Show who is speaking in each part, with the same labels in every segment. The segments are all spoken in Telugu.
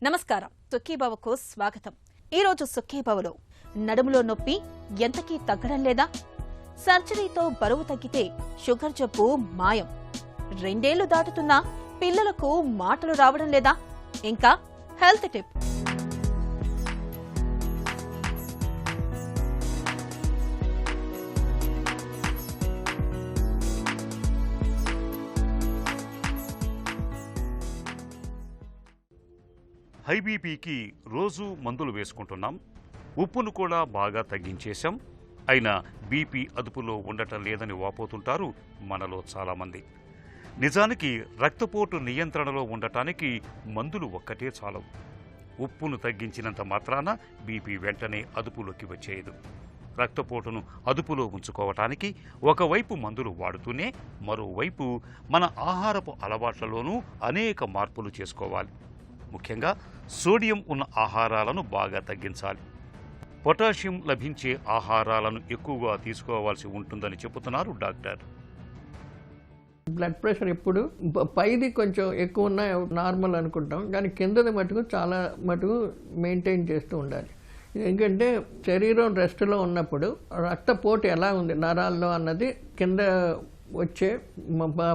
Speaker 1: నమస్కారం. సుఖీభవకు స్వాగతం. ఈ రోజు సుఖీభవలో నడుములో నొప్పి ఎంతకీ తగ్గడం లేదా? సర్జరీతో బరువు తగ్గితే షుగర్ జబ్బు మాయం. 2 ఏళ్లు దాటుతున్నా పిల్లలకు మాటలు రావడం లేదా? ఇంకా హెల్త్ టిప్.
Speaker 2: హై బీపీకి రోజు మందులు వేసుకుంటున్నాం, ఉప్పును కూడా బాగా తగ్గించేశాం, అయినా బీపీ అదుపులో ఉండటం లేదని వాపోతుంటారు మనలో చాలామంది. నిజానికి రక్తపోటు నియంత్రణలో ఉండటానికి మందులు ఒక్కటే చాలవు. ఉప్పును తగ్గించినంత మాత్రాన బీపీ వెంటనే అదుపులోకి వచ్చేయదు. రక్తపోటును అదుపులో ఉంచుకోవటానికి ఒకవైపు మందులు వాడుతూనే మరోవైపు మన ఆహారపు అలవాట్లలోనూ అనేక మార్పులు చేసుకోవాలి. ముఖ్యంగా సోడియం ఉన్న ఆహారాలను బాగా తగ్గించాలి. పొటాషియం లభించే ఆహారాలను ఎక్కువగా తీసుకోవాల్సి ఉంటుందని చెబుతున్నారు డాక్టర్.
Speaker 3: బ్లడ్ ప్రెషర్ ఎప్పుడు పైది కొంచెం ఎక్కువ ఉన్నా నార్మల్ అనుకుంటాం, కానీ కిందది మటుకు చాలా మటుకు మెయింటైన్ చేస్తూ ఉండాలి. ఎందుకంటే శరీరం రెస్ట్లో ఉన్నప్పుడు రక్తపోటు ఎలా ఉంది నరాల్లో అన్నది కింద వచ్చే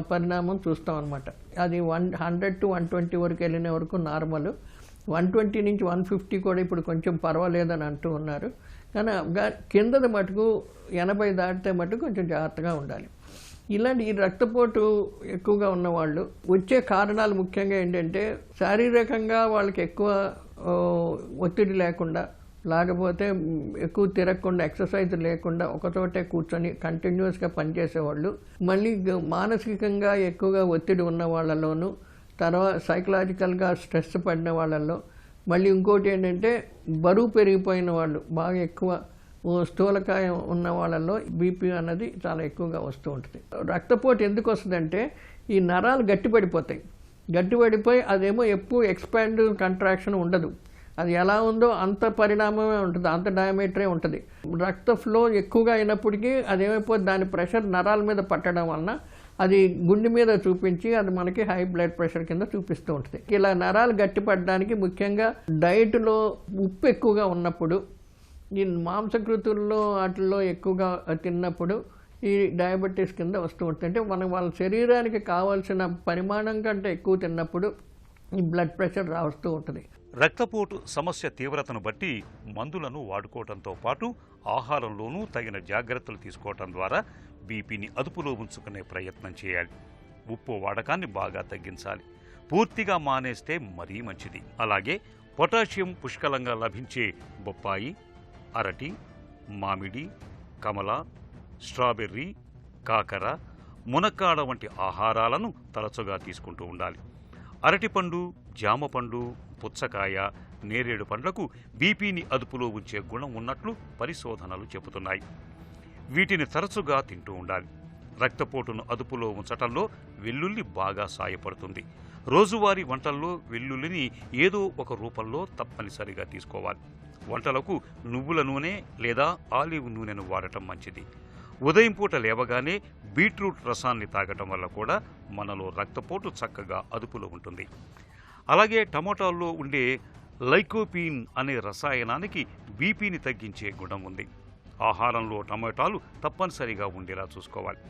Speaker 3: పరిణామం చూస్తాం అనమాట. అది 100 to 120 వరకు వెళ్ళిన వరకు నార్మల్, 120 నుంచి 150 కూడా ఇప్పుడు కొంచెం పర్వాలేదని అంటూ ఉన్నారు. కానీ కిందది మటుకు 80 దాటితే మటుకు కొంచెం జాగ్రత్తగా ఉండాలి. ఇలాంటి ఈ రక్తపోటు ఎక్కువగా ఉన్నవాళ్ళు వచ్చే కారణాలు ముఖ్యంగా ఏంటంటే శారీరకంగా వాళ్ళకి ఎక్కువ ఒత్తిడి లేకుండా, లేకపోతే ఎక్కువ తిరగకుండా, ఎక్సర్సైజ్ లేకుండా ఒకచోటే కూర్చొని కంటిన్యూస్గా పనిచేసేవాళ్ళు, మళ్ళీ మానసికంగా ఎక్కువగా ఒత్తిడి ఉన్న వాళ్ళలోనూ, తర్వాత సైకలాజికల్గా స్ట్రెస్ పడిన వాళ్ళల్లో, మళ్ళీ ఇంకోటి ఏంటంటే బరువు పెరిగిపోయిన వాళ్ళు, బాగా ఎక్కువ స్థూలకాయం ఉన్న వాళ్ళల్లో బీపీ అన్నది చాలా ఎక్కువగా వస్తూ ఉంటుంది. రక్తపోటు ఎందుకు వస్తుందంటే ఈ నరాలు గట్టిపడిపోయి అదేమో ఎప్పుడు ఎక్స్పాండ్ కంట్రాక్షన్ ఉండదు. అది ఎలా ఉందో అంత పరిణామమే ఉంటుంది, అంత డయామీటరే ఉంటుంది. రక్త ఫ్లో ఎక్కువగా అయినప్పటికీ అదేమైపోతుంది, దాని ప్రెషర్ నరాల మీద పట్టడం వలన అది గుండె మీద చూపించి అది మనకి హై బ్లడ్ ప్రెషర్ కింద చూపిస్తూ ఉంటుంది. ఇలా నరాలు గట్టిపడడానికి ముఖ్యంగా డైట్లో ఉప్పు ఎక్కువగా ఉన్నప్పుడు, ఈ మాంసకృతుల్లో వాటిల్లో ఎక్కువగా తిన్నప్పుడు ఈ డయాబెటీస్ కింద వస్తూ ఉంటుంది. అంటే వాళ్ళ శరీరానికి కావాల్సిన పరిమాణం కంటే ఎక్కువ తిన్నప్పుడు ఈ బ్లడ్ ప్రెషర్ వస్తూ ఉంటుంది.
Speaker 2: రక్తపోటు సమస్య తీవ్రతను బట్టి మందులను వాడుకోవడంతో పాటు ఆహారంలోనూ తగిన జాగ్రత్తలు తీసుకోవటం ద్వారా బీపీని అదుపులో ఉంచుకునే ప్రయత్నం చేయాలి. ఉప్పు వాడకాన్ని బాగా తగ్గించాలి. పూర్తిగా మానేస్తే మరీ మంచిది. అలాగే పొటాషియం పుష్కలంగా లభించే బొప్పాయి, అరటి, మామిడి, కమల, స్ట్రాబెర్రీ, కాకర, మునక్కాడ వంటి ఆహారాలను తరచుగా తీసుకుంటూ ఉండాలి. అరటిపండు, జామపండు, పుచ్చకాయ, నేరేడు పండ్లకు బీపీని అదుపులో ఉంచే గుణం ఉన్నట్లు పరిశోధనలు చెబుతున్నాయి. వీటిని తరచుగా తింటూ ఉండాలి. రక్తపోటును అదుపులో ఉంచటంలో వెల్లుల్లి బాగా సాయపడుతుంది. రోజువారీ వంటల్లో వెల్లుల్లిని ఏదో ఒక రూపంలో తప్పనిసరిగా తీసుకోవాలి. వంటలకు నువ్వుల నూనె లేదా ఆలివ్ నూనెను వాడటం మంచిది. ఉదయం పూట లేవగానే బీట్రూట్ రసాన్ని తాగటం వల్ల కూడా మనలో రక్తపోటు చక్కగా అదుపులో ఉంటుంది. అలాగే టమోటాల్లో ఉండే లైకోపీన్ అనే రసాయనానికి బీపీని తగ్గించే గుణం ఉంది. ఆహారంలో టమోటాలు తప్పనిసరిగా ఉండేలా చూసుకోవాలి.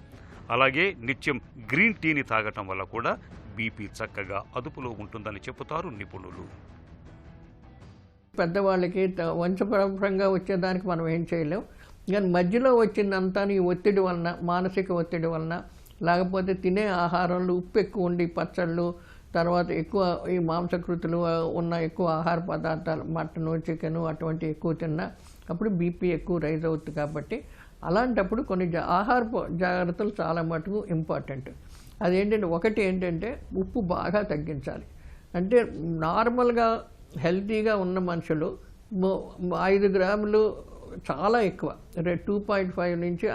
Speaker 2: అలాగే నిత్యం గ్రీన్ టీని తాగటం వల్ల కూడా బీపీ చక్కగా అదుపులో ఉంటుందని చెబుతారు నిపుణులు.
Speaker 3: పెద్దవాళ్ళకి వంశపరంపరంగా వచ్చేదానికి మనం ఏం చేయలేం, కానీ మధ్యలో వచ్చిందంతా ఈ ఒత్తిడి వలన, మానసిక ఒత్తిడి వలన, లేకపోతే తినే ఆహారంలో ఉప్పు ఎక్కువ ఉండి పచ్చళ్ళు, తర్వాత ఎక్కువ ఈ మాంసకృతులు ఉన్న ఎక్కువ ఆహార పదార్థాలు, మటను, చికెను అటువంటి ఎక్కువ తిన్నా అప్పుడు బీపీ ఎక్కువ రైజ్ అవుతుంది. కాబట్టి అలాంటప్పుడు కొన్ని ఆహార జాగ్రత్తలు చాలా మటుకు ఇంపార్టెంట్. అదేంటంటే ఒకటి ఏంటంటే ఉప్పు బాగా తగ్గించాలి. అంటే నార్మల్గా హెల్తీగా ఉన్న మనుషులు 5 గ్రాములు చాలా ఎక్కువ, 2.5 నుంచి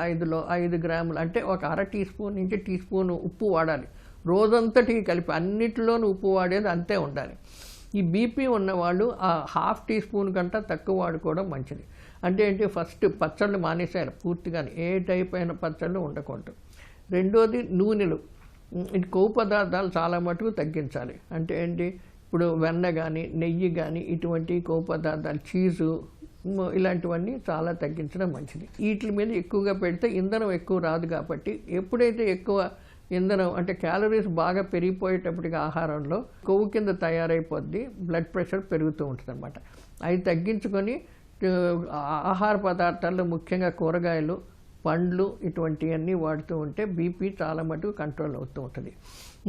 Speaker 3: 5 గ్రాములు అంటే ఒక అర టీ స్పూన్ నుంచి టీ స్పూన్ ఉప్పు వాడాలి. రోజంతటి కలిపి అన్నిటిలోనూ ఉప్పు వాడేది అంతే ఉండాలి. ఈ బీపీ ఉన్నవాళ్ళు ఆ ½ టీ స్పూన్ కంటే తక్కువ వాడుకోవడం మంచిది. అంటే ఏంటి, ఫస్ట్ పచ్చళ్ళు మానేసేయాలి పూర్తిగా, ఏ టైప్ అయిన పచ్చళ్ళు ఉండకూడదు. రెండోది నూనెలు, కొవ్వు పదార్థాలు చాలా మటుకు తగ్గించాలి. అంటే ఏంటి, ఇప్పుడు వెన్న కానీ నెయ్యి కానీ ఇటువంటి కొవ్వు పదార్థాలు చీజు ఇలాంటివన్నీ చాలా తగ్గించడం మంచిది. వీటి మీద ఎక్కువగా పెడితే ఇంధనం ఎక్కువ రాదు కాబట్టి ఎప్పుడైతే ఎక్కువ ఇంధనం అంటే క్యాలరీస్ బాగా పెరిగిపోయేటప్పటికి ఆహారంలో కొవ్వు కింద తయారైపోద్ది, బ్లడ్ ప్రెషర్ పెరుగుతూ ఉంటుంది అన్నమాట. అవి తగ్గించుకొని ఆహార పదార్థాల్లో ముఖ్యంగా కూరగాయలు, పండ్లు ఇటువంటివన్నీ వాడుతూ ఉంటే బీపీ చాలా మటుకు కంట్రోల్ అవుతూ ఉంటుంది.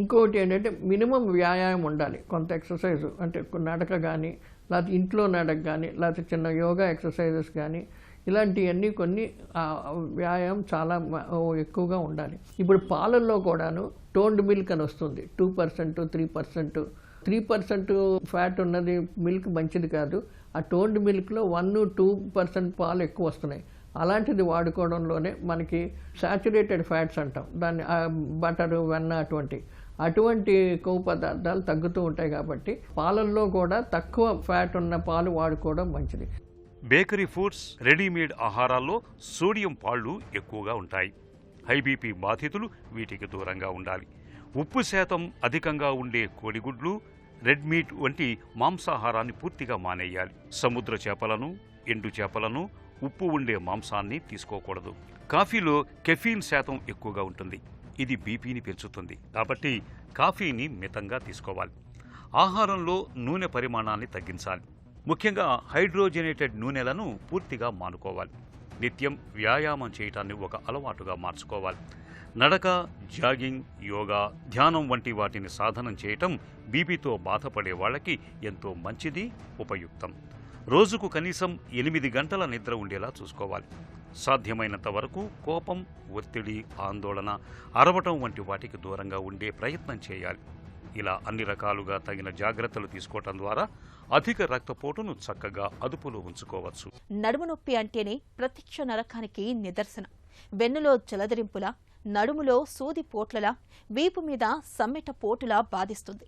Speaker 3: ఇంకొకటి ఏంటంటే మినిమం వ్యాయామం ఉండాలి, కొంత ఎక్సర్సైజ్ అంటే నడక కానీ, లేకపోతే ఇంట్లో నడక కానీ, లేకపోతే చిన్న యోగా ఎక్సర్సైజెస్ కానీ, ఇలాంటివన్నీ కొన్ని వ్యాయామం చాలా ఎక్కువగా ఉండాలి. ఇప్పుడు పాలల్లో కూడాను టోన్డ్ మిల్క్ అని వస్తుంది, 2%, 3%. 3% ఫ్యాట్ ఉన్నది మిల్క్ మంచిది కాదు. ఆ టోన్డ్ మిల్క్లో 1-2% పాలు ఎక్కువ వస్తున్నాయి. అలాంటిది వాడుకోవడంలోనే మనకి సాచురేటెడ్ ఫ్యాట్స్ అంటాం దాన్ని, బటరు, వెన్న అటువంటి కొవ్వు పదార్థాలు తగ్గుతూ ఉంటాయి. కాబట్టి పాలల్లో కూడా తక్కువ ఫ్యాట్ ఉన్న పాలు వాడుకోవడం మంచిది.
Speaker 2: బేకరీ ఫుడ్స్, రెడీమేడ్ ఆహారాల్లో సోడియం పాళ్ళు ఎక్కువగా ఉంటాయి. హై బీపీ బాధితులు వీటికి దూరంగా ఉండాలి. ఉప్పు శాతం అధికంగా ఉండే కోడిగుడ్లు, రెడ్ మీట్ వంటి మాంసాహారాన్ని పూర్తిగా మానేయాలి. సముద్ర చేపలను, ఎండు చేపలను, ఉప్పు ఉండే మాంసాన్ని తీసుకోకూడదు. కాఫీలో కెఫీన్ శాతం ఎక్కువగా ఉంటుంది. ఇది బీపీని పెంచుతుంది. కాబట్టి కాఫీని మితంగా తీసుకోవాలి. ఆహారంలో నూనె పరిమాణాన్ని తగ్గించాలి. ముఖ్యంగా హైడ్రోజనేటెడ్ నూనెలను పూర్తిగా మానుకోవాలి. నిత్యం వ్యాయామం చేయటాన్ని ఒక అలవాటుగా మార్చుకోవాలి. నడక, జాగింగ్, యోగా, ధ్యానం వంటి వాటిని సాధనం చేయటం బీపీతో బాధపడే వాళ్ళకి ఎంతో మంచిది, ఉపయుక్తం. రోజుకు కనీసం 8 గంటల నిద్ర ఉండేలా చూసుకోవాలి. సాధ్యమైనంత వరకు కోపం, ఒత్తిడి, ఆందోళన, అరవటం వంటి వాటికి దూరంగా ఉండే ప్రయత్నం చేయాలి. ఇలా అన్ని రకాలుగా తగిన జాగ్రత్తలు తీసుకోవటం ద్వారా అధిక రక్తపోటును చక్కగా అదుపులో ఉంచుకోవచ్చు.
Speaker 1: నడుము నొప్పి అంటేనే ప్రత్యక్ష నరకానికి నిదర్శనం. వెన్నులో జలదరింపులా, నడుములో సూది పోట్లలా, వీపు మీద సమ్మెట పోటులా బాధిస్తుంది.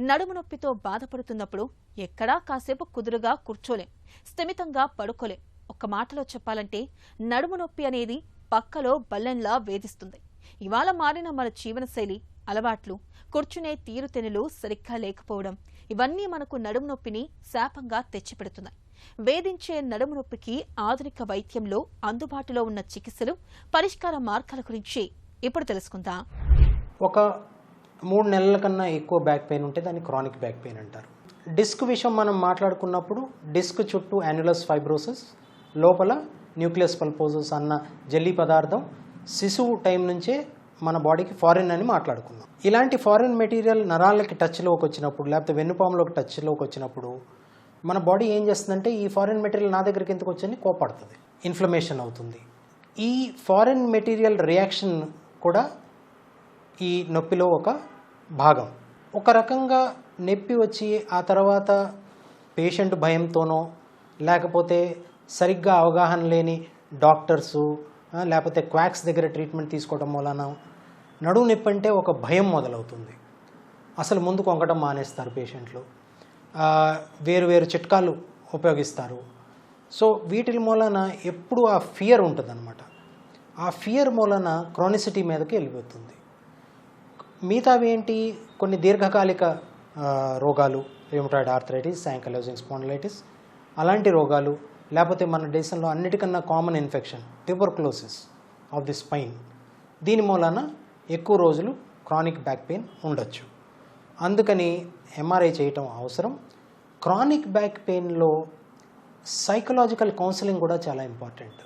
Speaker 1: నడుము నొప్పితో బాధపడుతున్నప్పుడు ఎక్కడా కాసేపు కుదురుగా కూర్చోలేం, స్థిమితంగా పడుకోలేం. ఒక్క మాటలో చెప్పాలంటే నడుము నొప్పి అనేది పక్కలో బల్లెంలా వేధిస్తుంది. ఇవాళ మారిన మన జీవనశైలి, అలవాట్లు, కూర్చునే తీరుతెనులు సరిగ్గా లేకపోవడం, ఇవన్నీ మనకు నడుము నొప్పిని శాపంగా తెచ్చిపెడుతున్నాయి. వేధించే నడుము నొప్పికి ఆధునిక వైద్యంలో అందుబాటులో ఉన్న చికిత్సలు, పరిష్కార మార్గాల గురించి ఇప్పుడు తెలుసుకుందాం.
Speaker 4: ఒక 3 నెలల కన్నా ఎక్కువ బ్యాక్ పెయిన్ ఉంటే దాన్ని క్రానిక్ బ్యాక్ పెయిన్ అంటారు. డిస్క్ విషయం మనం మాట్లాడుకున్నప్పుడు డిస్క్ చుట్టూ యాన్యులస్ ఫైబ్రోసిస్, లోపల న్యూక్లియస్ పల్పోజస్ అన్న జెల్లీ పదార్థం శిశువు టైం నుంచే మన బాడీకి ఫారిన్ అని మాట్లాడుకున్నాం. ఇలాంటి ఫారిన్ మెటీరియల్ నరాలకి టచ్లోకి వచ్చినప్పుడు, లేకపోతే వెన్నుపాములోకి టచ్లోకి వచ్చినప్పుడు మన బాడీ ఏం చేస్తుందంటే ఈ ఫారిన్ మెటీరియల్ నా దగ్గరికి ఎందుకు వచ్చని కోపడుతుంది, ఇన్ఫ్లమేషన్ అవుతుంది. ఈ ఫారిన్ మెటీరియల్ రియాక్షన్ కూడా ఈ నొప్పిలో ఒక భాగం. ఒక రకంగా నొప్పి వచ్చి ఆ తర్వాత పేషెంట్ భయంతోనో, లేకపోతే సరిగ్గా అవగాహన లేని డాక్టర్సు, లేకపోతే క్వాక్స్ దగ్గర ట్రీట్మెంట్ తీసుకోవడం వలన నడుము నొప్పి అంటే ఒక భయం మొదలవుతుంది. అసలు ముందు కొంకటం మానేస్తారు పేషెంట్లు, వేరు చిట్కాలు ఉపయోగిస్తారు. సో వీటి మూలన ఎప్పుడు ఆ ఫియర్ ఉంటుందన్నమాట. ఆ ఫియర్ మూలన క్రానిసిటీ మీదకి వెళ్ళిపోతుంది. మిగతావి ఏంటి, కొన్ని దీర్ఘకాలిక రోగాలు, రిమటాయిడ్ ఆర్థరైటిస్, యాంకైలోజింగ్ స్పాండిలైటిస్, అలాంటి రోగాలు, లేకపోతే మన దేశంలో అన్నిటికన్నా common infection tuberculosis of the spine, దీని మూలన ఎక్కువ రోజులు క్రానిక్ బ్యాక్ పెయిన్ ఉండొచ్చు. అందుకని ఎంఆర్ఐ చేయటం అవసరం. క్రానిక్ బ్యాక్ పెయిన్లో సైకలాజికల్ కౌన్సిలింగ్ కూడా చాలా ఇంపార్టెంట్.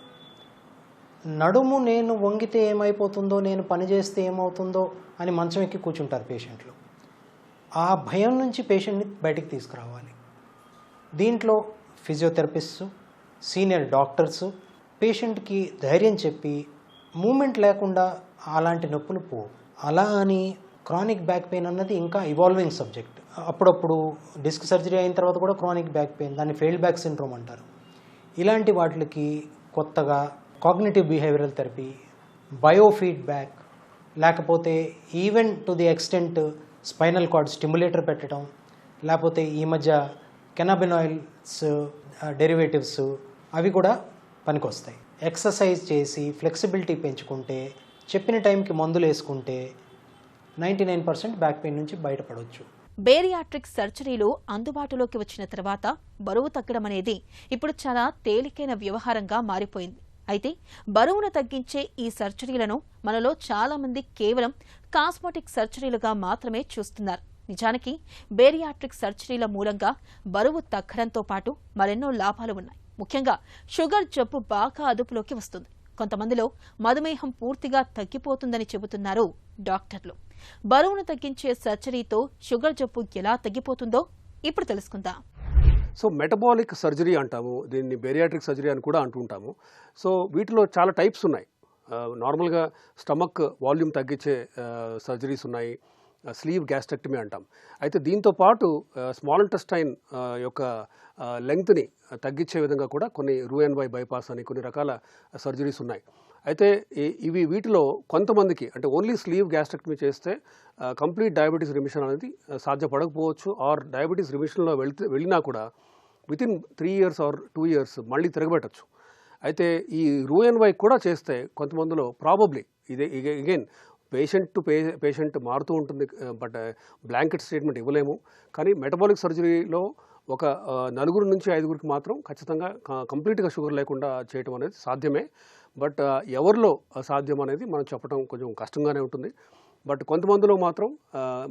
Speaker 4: నడుము నేను వంగితే ఏమైపోతుందో, నేను పని చేస్తే ఏమవుతుందో అని మంచం ఎక్కి కూర్చుంటారు పేషెంట్లు. ఆ భయం నుంచి పేషెంట్ని బయటికి తీసుకురావాలి. దీంట్లో ఫిజియోథెరపిస్టు, సీనియర్ డాక్టర్సు పేషెంట్కి ధైర్యం చెప్పి మూమెంట్ లేకుండా అలాంటి నొప్పులు పోవు. అలా అని క్రానిక్ బ్యాక్ పెయిన్ అన్నది ఇంకా ఇవాల్వింగ్ సబ్జెక్ట్. అప్పుడప్పుడు డిస్క్ సర్జరీ అయిన తర్వాత కూడా క్రానిక్ బ్యాక్ పెయిన్, దాన్ని ఫెయిల్డ్ బ్యాక్ సిండ్రోమ్ అంటారు. ఇలాంటి వాటికి కొత్తగా కాగ్నిటివ్ బిహేవియరల్ థెరపీ, బయోఫీడ్బ్యాక్, లేకపోతే even to the extent spinal cord stimulator పెట్టడం, లేకపోతే ఈ మధ్య కెనాబినాయిల్స్ డెరివేటివ్స్ అవి కూడా పనికొస్తాయి. ఎక్సర్సైజ్ చేసి ఫ్లెక్సిబిలిటీ పెంచుకుంటే, చెప్పిన టైంకి మందులు వేసుకుంటే 99% బ్యాక్ పెయిన్ నుంచి బయటపడవచ్చు.
Speaker 1: బేరియాట్రిక్ సర్జరీలు అందుబాటులోకి వచ్చిన తర్వాత బరువు తగ్గడం అనేది ఇప్పుడు చాలా తేలికైన వ్యవహారంగా మారిపోయింది. అయితే బరువును తగ్గించే ఈ సర్జరీలను మనలో చాలా మంది కేవలం కాస్మెటిక్ సర్జరీలుగా మాత్రమే చూస్తున్నారు. నిజానికి బేరియాట్రిక్ సర్జరీల మూలంగా బరువు తగ్గడంతో పాటు మరెన్నో లాభాలు ఉన్నాయి. ముఖ్యంగా షుగర్ జబ్బు బాగా అదుపులోకి వస్తుంది. కొంతమందిలో మధుమేహం పూర్తిగా తగ్గిపోతుందని చెబుతున్నారు డాక్టర్లు. బరువును తగ్గించే సర్జరీతో షుగర్ జబ్బు ఎలా తగ్గిపోతుందో ఇప్పుడు తెలుసుకుందాం.
Speaker 5: సో మెటబాలిక్ సర్జరీ అంటాము, దీన్ని బేరియాట్రిక్ సర్జరీ అని కూడా అంటుంటాము. సో వీటిలో చాలా టైప్స్ ఉన్నాయి. నార్మల్గా స్టమక్ వాల్యూమ్ తగ్గించే సర్జరీస్ ఉన్నాయి, స్లీవ్ గ్యాస్ట్రెక్టమీ అంటాం. అయితే దీంతో పాటు స్మాల్ ఇంటెస్టైన్ యొక్క లెంగ్త్ని తగ్గించే విధంగా కూడా కొన్ని రూఎన్వై బైపాస్ అని కొన్ని రకాల సర్జరీస్ ఉన్నాయి. అయితే వీటిలో కొంతమందికి అంటే ఓన్లీ స్లీవ్ గ్యాస్ట్రెక్టమీ చేస్తే కంప్లీట్ డయాబెటీస్ రిమిషన్ అనేది సాధ్యపడకపోవచ్చు. ఆర్ డయాబెటీస్ రిమిషన్లో వెళ్ళినా కూడా వితిన్ 3 years ఆర్ 2 years మళ్ళీ తిరగబెట్టచ్చు. అయితే ఈ రూఎన్వై కూడా చేస్తే కొంతమందిలో ప్రాబబ్లీ ఇదే అగైన్ పేషెంట్ టు పేషెంట్ మారుతూ ఉంటుంది, బట్ బ్లాంకెట్ స్టేట్మెంట్ ఇవ్వలేము. కానీ మెటబాలిక్ సర్జరీలో ఒక 4 నుంచి 5 మాత్రం ఖచ్చితంగా కంప్లీట్గా షుగర్ లేకుండా చేయటం అనేది సాధ్యమే. బట్ ఎవరిలో సాధ్యం అనేది మనం చెప్పడం కొంచెం కష్టంగానే ఉంటుంది. బట్ కొంతమందిలో మాత్రం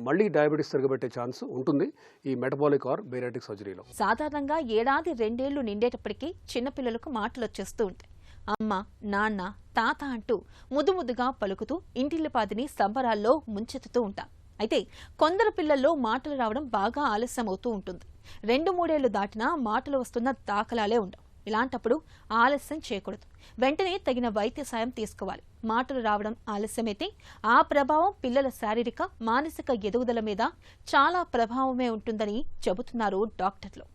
Speaker 5: మళ్ళీ డయాబెటీస్ తిరగబెట్టే ఛాన్స్ ఉంటుంది ఈ మెటబాలిక్ ఆర్ బేరియాట్రిక్ సర్జరీలో.
Speaker 1: సాధారణంగా 1-2 ఏళ్లు నిండేటప్పటికీ చిన్నపిల్లలకు మాటలు వచ్చేస్తూ ఉంటాయి. అమ్మ, నాన్న, తాత అంటూ ముద్దుగా పలుకుతూ ఇంటిల్లిపాదిని సంబరాల్లో ముంచెత్తుతూ ఉంటాం. అయితే కొందరు పిల్లల్లో మాటలు రావడం బాగా ఆలస్యం అవుతూ ఉంటుంది. 2-3 ఏళ్లు దాటినా మాటలు వస్తున్న దాఖలాలే ఉండవు. ఇలాంటప్పుడు ఆలస్యం చేయకూడదు. వెంటనే తగిన వైద్య సాయం తీసుకోవాలి. మాటలు రావడం ఆలస్యమైతే ఆ ప్రభావం పిల్లల శారీరక, మానసిక ఎదుగుదల మీద చాలా ప్రభావమే ఉంటుందని చెబుతున్నారు డాక్టర్లు.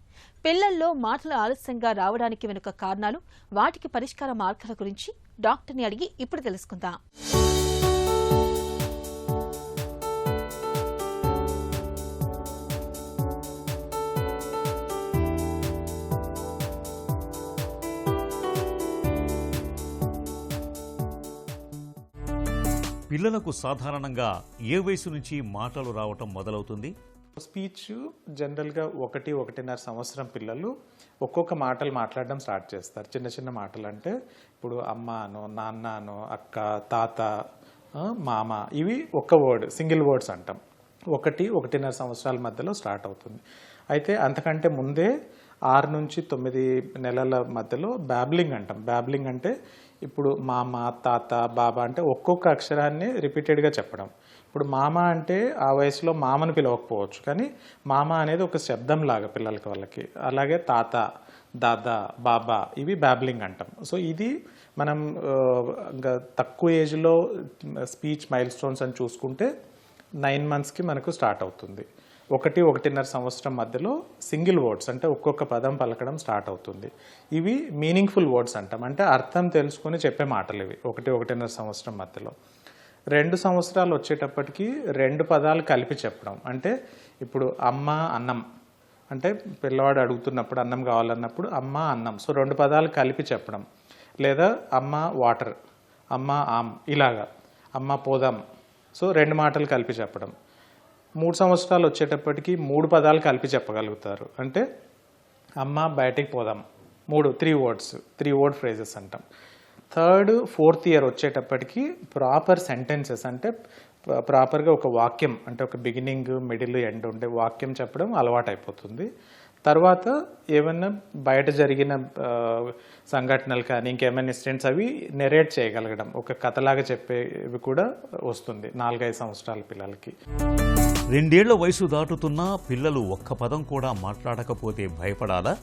Speaker 1: పిల్లల్లో మాటలు ఆలస్యంగా రావడానికి వెనుక కారణాలు, వాటికి పరిష్కార మార్గాల గురించి డాక్టర్ని అడిగి ఇప్పుడు తెలుసుకుందాం.
Speaker 2: పిల్లలకు సాధారణంగా ఏ వయసు నుంచి మాటలు రావటం మొదలవుతుంది?
Speaker 6: స్పీచ్ జనరల్గా 1-1.5 సంవత్సరం పిల్లలు ఒక్కొక్క మాటలు మాట్లాడడం స్టార్ట్ చేస్తారు. చిన్న మాటలు అంటే ఇప్పుడు అమ్మ అనో, నాన్న అనో, అక్క, తాత, మామ, ఇవి ఒక్క వర్డ్, సింగిల్ వర్డ్స్ అంటాం. 1-1.5 సంవత్సరాల మధ్యలో స్టార్ట్ అవుతుంది. అయితే అంతకంటే ముందే 6 నుంచి 9 నెలల మధ్యలో బ్యాబ్లింగ్ అంటాం. బ్యాబ్లింగ్ అంటే ఇప్పుడు మామ, తాత, బాబా అంటే ఒక్కొక్క అక్షరాన్ని రిపీటెడ్గా చెప్పడం. ఇప్పుడు మామ అంటే ఆ వయసులో మామను పిలవకపోవచ్చు, కానీ మామ అనేది ఒక శబ్దం లాగా పిల్లలకి వాళ్ళకి. అలాగే తాత, దాదా, బాబా, ఇవి బ్యాబ్లింగ్ అంటాం. సో ఇది మనం ఇంకా తక్కువ ఏజ్లో స్పీచ్ మైల్ స్టోన్స్ అని చూసుకుంటే 9 monthsకి మనకు స్టార్ట్ అవుతుంది. 1-1.5 సంవత్సరం మధ్యలో సింగిల్ వర్డ్స్ అంటే ఒక్కొక్క పదం పలకడం స్టార్ట్ అవుతుంది. ఇవి మీనింగ్ఫుల్ వర్డ్స్ అంటాం, అంటే అర్థం తెలుసుకొని చెప్పే మాటలు ఇవి 1-1.5 సంవత్సరం మధ్యలో. 2 సంవత్సరాలు వచ్చేటప్పటికి 2 పదాలు కలిపి చెప్పడం. అంటే ఇప్పుడు అమ్మ, అన్నం అంటే పిల్లవాడు అడుగుతున్నప్పుడు అన్నం కావాలన్నప్పుడు అమ్మ, అన్నం, సో 2 పదాలు కలిపి చెప్పడం. లేదా అమ్మ వాటర్, అమ్మ ఆమ్, ఇలాగా అమ్మ పోదాం, సో 2 మాటలు కలిపి చెప్పడం. 3 సంవత్సరాలు వచ్చేటప్పటికి 3 పదాలు కలిపి చెప్పగలుగుతారు. అంటే అమ్మ బయటికి పోదాం, 3 words, 3 word phrases అంటాం. 3rd, 4th year వచ్చేటప్పటికి ప్రాపర్ సెంటెన్సెస్ అంటే ప్రాపర్గా ఒక వాక్యం అంటే ఒక బిగినింగ్, మిడిల్, ఎండ్ ఉండే వాక్యం చెప్పడం అలవాటు అయిపోతుంది. తర్వాత ఏమైనా బయట జరిగిన సంఘటనలు కానీ ఇంకేమైనా ఇన్సిడెంట్స్ అవి నెరేట్ చేయగలగడం, ఒక కథలాగా చెప్పేవి కూడా వస్తుంది 4-5 సంవత్సరాల పిల్లలకి.
Speaker 2: 2 ఏళ్ల వయసు దాటుతున్నా పిల్లలు ఒక్క పదం కూడా మాట్లాడకపోతే భయపడాలా?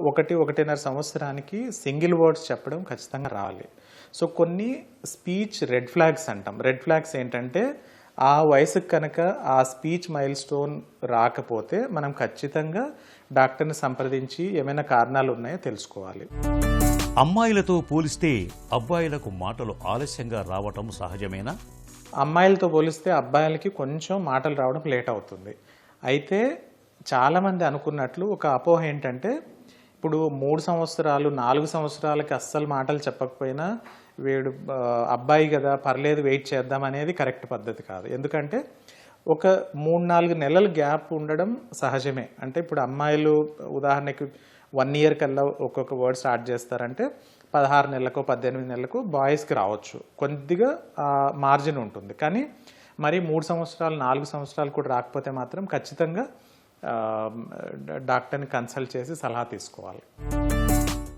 Speaker 6: 1-1.5 సంవత్సరానికి సింగిల్ వర్డ్స్ చెప్పడం ఖచ్చితంగా రావాలి. సో కొన్ని స్పీచ్ రెడ్ ఫ్లాగ్స్ అంటాం. రెడ్ ఫ్లాగ్స్ ఏంటంటే ఆ వయసుకు కనుక ఆ స్పీచ్ మైల్ స్టోన్ రాకపోతే మనం ఖచ్చితంగా డాక్టర్ని సంప్రదించి ఏమైనా కారణాలు ఉన్నాయో తెలుసుకోవాలి.
Speaker 2: అమ్మాయిలతో పోలిస్తే అబ్బాయిలకు మాటలు ఆలస్యంగా రావటం సహజమేనా?
Speaker 6: అమ్మాయిలతో పోలిస్తే అబ్బాయిలకి కొంచెం మాటలు రావడం లేట్ అవుతుంది. అయితే చాలామంది అనుకున్నట్లు ఒక అపోహ ఏంటంటే ఇప్పుడు 3 సంవత్సరాలు 4 సంవత్సరాలకి అస్సలు మాటలు చెప్పకపోయినా వీడు అబ్బాయి కదా పర్లేదు వెయిట్ చేద్దాం అనేది కరెక్ట్ పద్ధతి కాదు. ఎందుకంటే ఒక 3-4 నెలల గ్యాప్ ఉండడం సహజమే. అంటే ఇప్పుడు అమ్మాయిలు ఉదాహరణకి 1 ఇయర్ కల్లా ఒక్కొక్క వర్డ్ స్టార్ట్ చేస్తారంటే 16 నెలలకు 18 నెలలకు బాయ్స్కి రావచ్చు, కొద్దిగా మార్జిన్ ఉంటుంది. కానీ మరి 3 సంవత్సరాలు 4 సంవత్సరాలు కూడా రాకపోతే మాత్రం ఖచ్చితంగా డాక్టర్ని కన్సల్ట్ చేసి సలహా తీసుకోవాలి.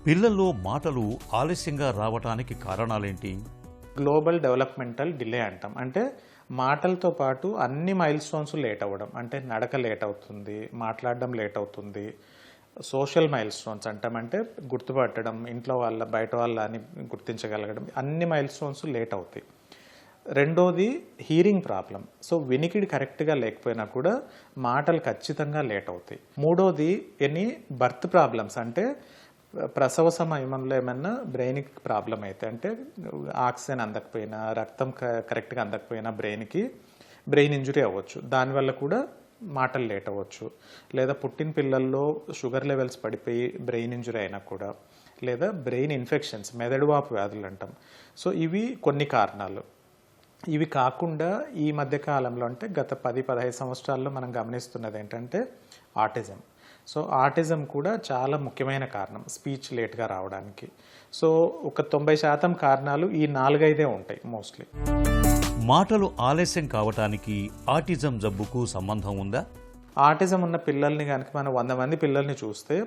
Speaker 2: పిల్లల్లో మాటలు ఆలస్యంగా రావటానికి కారణాలేంటి?
Speaker 6: గ్లోబల్ డెవలప్మెంటల్ డిలే అంటాం. అంటే మాటలతో పాటు అన్ని మైల్ స్టోన్స్ లేట్ అవ్వడం. అంటే నడక లేట్ అవుతుంది, మాట్లాడడం లేట్ అవుతుంది, సోషల్ మైల్ స్టోన్స్ అంటాం. అంటే గుర్తుపట్టడం, ఇంట్లో వాళ్ళ బయట వాళ్ళ అని గుర్తించగలగడం, అన్ని మైల్ స్టోన్స్ లేట్ అవుతాయి. రెండోది హీరింగ్ ప్రాబ్లం. సో వినికిడి కరెక్ట్గా లేకపోయినా కూడా మాటలు ఖచ్చితంగా లేట్ అవుతాయి. మూడోది బర్త్ ప్రాబ్లమ్స్. అంటే ప్రసవ సమయంలో ఏమన్నా బ్రెయిన్కి ప్రాబ్లం అయితే, అంటే ఆక్సిజన్ అందకపోయినా, రక్తం కరెక్ట్గా అందకపోయినా బ్రెయిన్ ఇంజురీ అవ్వచ్చు. దానివల్ల కూడా మాటలు లేట్ అవ్వచ్చు. లేదా పుట్టిన పిల్లల్లో షుగర్ లెవెల్స్ పడిపోయి బ్రెయిన్ ఇంజురీ అయినా కూడా, లేదా బ్రెయిన్ ఇన్ఫెక్షన్స్, మెదడువాపు వ్యాధులు అంటాం. సో ఇవి కొన్ని కారణాలు. ఇవి కాకుండా ఈ మధ్య కాలంలో, అంటే గత 10-15 సంవత్సరాల్లో మనం గమనిస్తున్నది ఏంటంటే ఆటిజం. సో ఆటిజం కూడా చాలా ముఖ్యమైన కారణం స్పీచ్ లేట్గా రావడానికి. సో ఒక 90% కారణాలు ఈ 4-5 ఉంటాయి మోస్ట్లీ.
Speaker 2: మాటలు ఆలస్యం కావటానికి ఆటిజం జబ్బుకు సంబంధం ఉందా?
Speaker 6: ఆటిజం ఉన్న పిల్లల్ని కనుక మనం 100 మంది పిల్లల్ని చూస్తే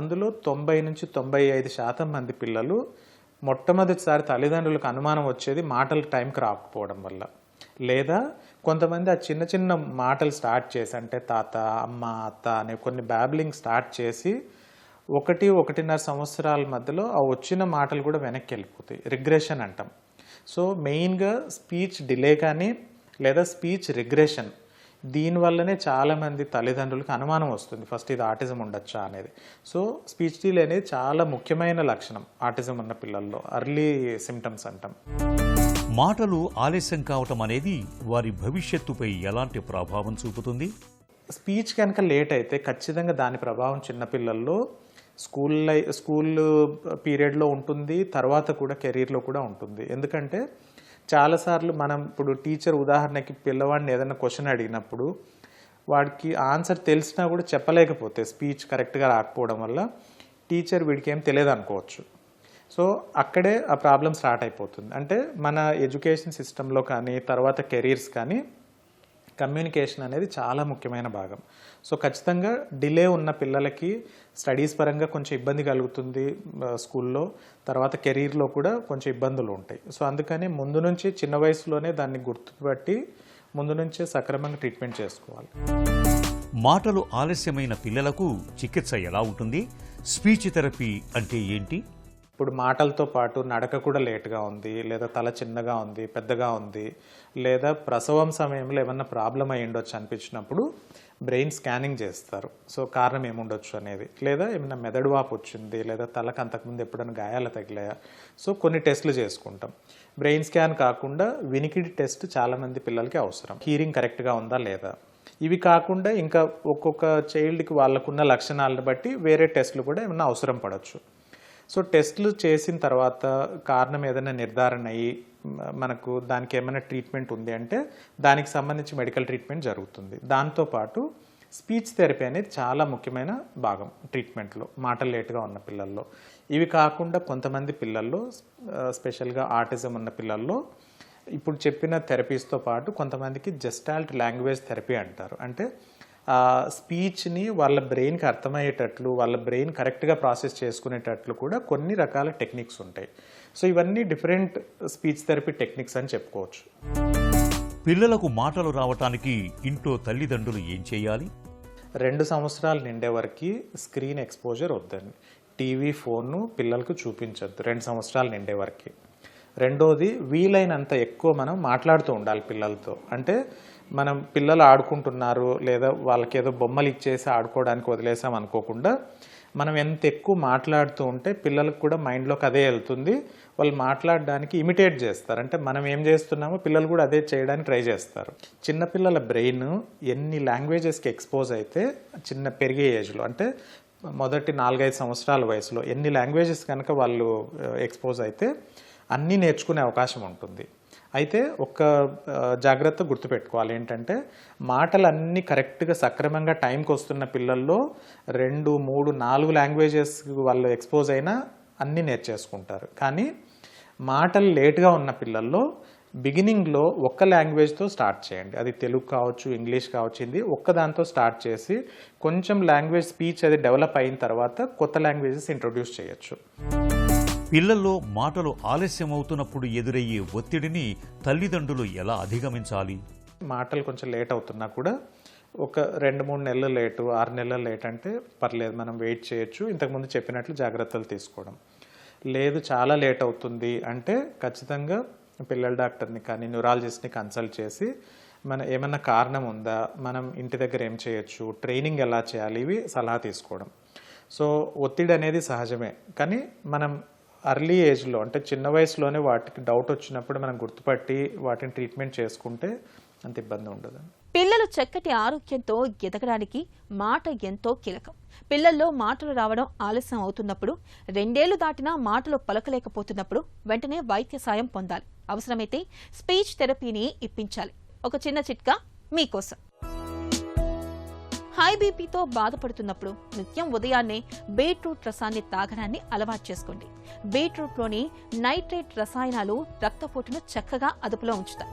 Speaker 6: అందులో 90-95% మంది పిల్లలు మొట్టమొదటిసారి తల్లిదండ్రులకు అనుమానం వచ్చేది మాటలు టైంకి రాకపోవడం వల్ల. లేదా కొంతమంది ఆ చిన్న చిన్న మాటలు స్టార్ట్ చేసి, అంటే తాత, అమ్మ, అత్త అనే కొన్ని బ్యాబ్లింగ్ స్టార్ట్ చేసి 1-1.5 సంవత్సరాల మధ్యలో ఆ వచ్చిన మాటలు కూడా వెనక్కి వెళ్ళిపోతాయి. రిగ్రెషన్ అంటాం. సో మెయిన్గా స్పీచ్ డిలే కానీ లేదా స్పీచ్ రిగ్రెషన్, దీనివల్లనే చాలామంది తల్లిదండ్రులకు అనుమానం వస్తుంది ఫస్ట్ ఇది ఆటిజం ఉండొచ్చా అనేది. సో స్పీచ్ డిలే అనేది చాలా ముఖ్యమైన లక్షణం ఆటిజం ఉన్న పిల్లల్లో, అర్లీ సిమ్టమ్స్ అంటాం.
Speaker 2: మాటలు ఆలస్యం కావటం అనేది వారి భవిష్యత్తుపై ఎలాంటి ప్రభావం చూపుతుంది?
Speaker 6: స్పీచ్ కనుక లేట్ అయితే ఖచ్చితంగా దాని ప్రభావం చిన్నపిల్లల్లో స్కూల్ పీరియడ్లో ఉంటుంది, తర్వాత కూడా కెరీర్లో కూడా ఉంటుంది. ఎందుకంటే చాలాసార్లు మనం ఇప్పుడు టీచర్ ఉదాహరణకి పిల్లవాడిని ఏదైనా క్వశ్చన్ అడిగినప్పుడు వాడికి ఆన్సర్ తెలిసినా కూడా చెప్పలేకపోతే, స్పీచ్ కరెక్ట్గా రాకపోవడం వల్ల టీచర్ వీడికి ఏం తెలియదు అనుకోవచ్చు. సో అక్కడే ఆ ప్రాబ్లం స్టార్ట్ అయిపోతుంది. అంటే మన ఎడ్యుకేషన్ సిస్టంలో కానీ తర్వాత కెరీర్స్ కానీ కమ్యూనికేషన్ అనేది చాలా ముఖ్యమైన భాగం. సో ఖచ్చితంగా డిలే ఉన్న పిల్లలకి స్టడీస్ పరంగా కొంచెం ఇబ్బంది కలుగుతుంది స్కూల్లో, తర్వాత కెరీర్లో కూడా కొంచెం ఇబ్బందులు ఉంటాయి. సో అందుకని ముందు నుంచి చిన్న వయసులోనే దాన్ని గుర్తుపట్టి ముందు నుంచే సక్రమంగా ట్రీట్మెంట్ చేసుకోవాలి.
Speaker 2: మాటలు ఆలస్యమైన పిల్లలకు చికిత్స ఎలా ఉంటుంది? స్పీచ్ థెరపీ అంటే ఏంటి?
Speaker 6: ఇప్పుడు మాటలతో పాటు నడక కూడా లేట్గా ఉంది, లేదా తల చిన్నగా ఉంది, పెద్దగా ఉంది, లేదా ప్రసవం సమయంలో ఏమన్నా ప్రాబ్లం అయ్యి ఉండొచ్చు అనిపించినప్పుడు బ్రెయిన్ స్కానింగ్ చేస్తారు. సో కారణం ఏముండొచ్చు అనేది, లేదా ఏమైనా మెదడు వాపు వచ్చింది, లేదా తలకు అంతకుముందు ఎప్పుడైనా గాయాలు తగిలాయా, సో కొన్ని టెస్టులు చేసుకుంటాం. బ్రెయిన్ స్కాన్ కాకుండా వినికిడి టెస్ట్ చాలామంది పిల్లలకి అవసరం. హీరింగ్ కరెక్ట్గా ఉందా లేదా, ఇవి కాకుండా ఇంకా ఒక్కొక్క చైల్డ్కి వాళ్ళకున్న లక్షణాలను బట్టి వేరే టెస్టులు కూడా ఏమైనా అవసరం పడవచ్చు. సో టెస్టులు చేసిన తర్వాత కారణం ఏదైనా నిర్ధారణ అయ్యి మనకు దానికి ఏమైనా ట్రీట్మెంట్ ఉంది అంటే దానికి సంబంధించి మెడికల్ ట్రీట్మెంట్ జరుగుతుంది. దాంతోపాటు స్పీచ్ థెరపీ అనేది చాలా ముఖ్యమైన భాగం ట్రీట్మెంట్లో మాటలు లేటుగా ఉన్న పిల్లల్లో. ఇవి కాకుండా కొంతమంది పిల్లల్లో, స్పెషల్గా ఆటిజం ఉన్న పిల్లల్లో ఇప్పుడు చెప్పిన థెరపీస్తో పాటు కొంతమందికి జెస్టాల్ట్ లాంగ్వేజ్ థెరపీ అంటారు. అంటే స్పీచ్ని వాళ్ళ బ్రెయిన్కి అర్థమయ్యేటట్లు, వాళ్ళ బ్రెయిన్ కరెక్ట్గా ప్రాసెస్ చేసుకునేటట్లు కూడా కొన్ని రకాల టెక్నిక్స్ ఉంటాయి. సో ఇవన్నీ డిఫరెంట్ స్పీచ్ థెరపీ టెక్నిక్స్ అని చెప్పుకోవచ్చు.
Speaker 2: పిల్లలకు మాటలు రావటానికి ఇంట్లో తల్లిదండ్రులు ఏం చేయాలి?
Speaker 6: 2 సంవత్సరాలు నిండే వరకు స్క్రీన్ ఎక్స్పోజర్ వద్దండి. టీవీ, ఫోన్ను పిల్లలకు చూపించొద్దు 2 సంవత్సరాలు నిండే వరకు. రెండోది, వీలైనంత ఎక్కువ మనం మాట్లాడుతూ ఉండాలి పిల్లలతో. అంటే మనం పిల్లలు ఆడుకుంటున్నారు లేదా వాళ్ళకి ఏదో బొమ్మలు ఇచ్చేసి ఆడుకోవడానికి వదిలేసాం అనుకోకుండా మనం ఎంత ఎక్కువ మాట్లాడుతూ ఉంటే పిల్లలకు కూడా మైండ్లోకి అదే వెళ్తుంది, వాళ్ళు మాట్లాడడానికి ఇమిటేట్ చేస్తారు. అంటే మనం ఏం చేస్తున్నామో పిల్లలు కూడా అదే చేయడానికి ట్రై చేస్తారు. చిన్నపిల్లల బ్రెయిన్ ఎన్ని లాంగ్వేజెస్కి ఎక్స్పోజ్ అయితే పెరిగే ఏజ్లో, అంటే మొదటి 4-5 సంవత్సరాల వయసులో ఎన్ని లాంగ్వేజెస్ కనుక వాళ్ళు ఎక్స్పోజ్ అయితే అన్నీ నేర్చుకునే అవకాశం ఉంటుంది. అయితే ఒక జాగ్రత్త గుర్తుపెట్టుకోవాలి ఏంటంటే, మాటలన్నీ కరెక్ట్గా సక్రమంగా టైంకి వస్తున్న పిల్లల్లో 2, 3, 4 లాంగ్వేజెస్ వాళ్ళు ఎక్స్పోజ్ అయినా అన్నీ నేర్చేసుకుంటారు. కానీ మాటలు లేట్గా ఉన్న పిల్లల్లో బిగినింగ్లో ఒక్క లాంగ్వేజ్తో స్టార్ట్ చేయండి. అది తెలుగు కావచ్చు, ఇంగ్లీష్ కావచ్చు, హిందీ, ఒక్కదాంతో స్టార్ట్ చేసి కొంచెం లాంగ్వేజ్ స్పీచ్ అది డెవలప్ అయిన తర్వాత కొత్త లాంగ్వేజెస్ ఇంట్రొడ్యూస్ చేయొచ్చు.
Speaker 2: పిల్లల్లో మాటలు ఆలస్యమవుతున్నప్పుడు ఎదురయ్యే ఒత్తిడిని తల్లిదండ్రులు ఎలా అధిగమించాలి?
Speaker 6: మాటలు కొంచెం లేట్ అవుతున్నా కూడా ఒక 2-3 నెలలు లేటు, 6 నెలలు లేట్ అంటే పర్లేదు, మనం వెయిట్ చేయొచ్చు. ఇంతకుముందు చెప్పినట్లు జాగ్రత్తలు తీసుకోవడం. లేదు చాలా లేట్ అవుతుంది అంటే ఖచ్చితంగా పిల్లల డాక్టర్ని కానీ న్యూరాలజిస్ట్ని కన్సల్ట్ చేసి ఏమన్నా కారణం ఉందా, మనం ఇంటి దగ్గర ఏం చేయొచ్చు, ట్రైనింగ్ ఎలా చేయాలి, ఇవి సలహా తీసుకోవడం. సో ఒత్తిడి అనేది సహజమే, కానీ మనం అర్లీ ఏజ్లో అంటే చిన్న వయసులోనే వాటికి డౌట్ వచ్చినప్పుడు మనం గుర్తుపట్టి వాటిని ట్రీట్మెంట్ చేసుకుంటే అంత ఇబ్బంది ఉండదు.
Speaker 1: పిల్లలు చక్కటి ఆరోగ్యంతో ఎదగడానికి మాట ఎంతో కీలకం. పిల్లల్లో మాటలు రావడం ఆలస్యం అవుతున్నప్పుడు, 2 ఏళ్లు దాటినా మాటలు పలకలేకపోతున్నప్పుడు వెంటనే వైద్య సాయం పొందాలి. అవసరమైతే స్పీచ్ థెరపీని ఇప్పించాలి. ఒక చిన్న చిట్కా మీకోసం. హై బీపీతో బాధపడుతున్నప్పుడు నిత్యం ఉదయాన్నే బీట్రూట్ రసాన్ని తాగడాన్ని అలవాటు చేసుకోండి. బీట్రూట్లోని నైట్రేట్ రసాయనాలు రక్తపోటును చక్కగా అదుపులో ఉంచుతాయి.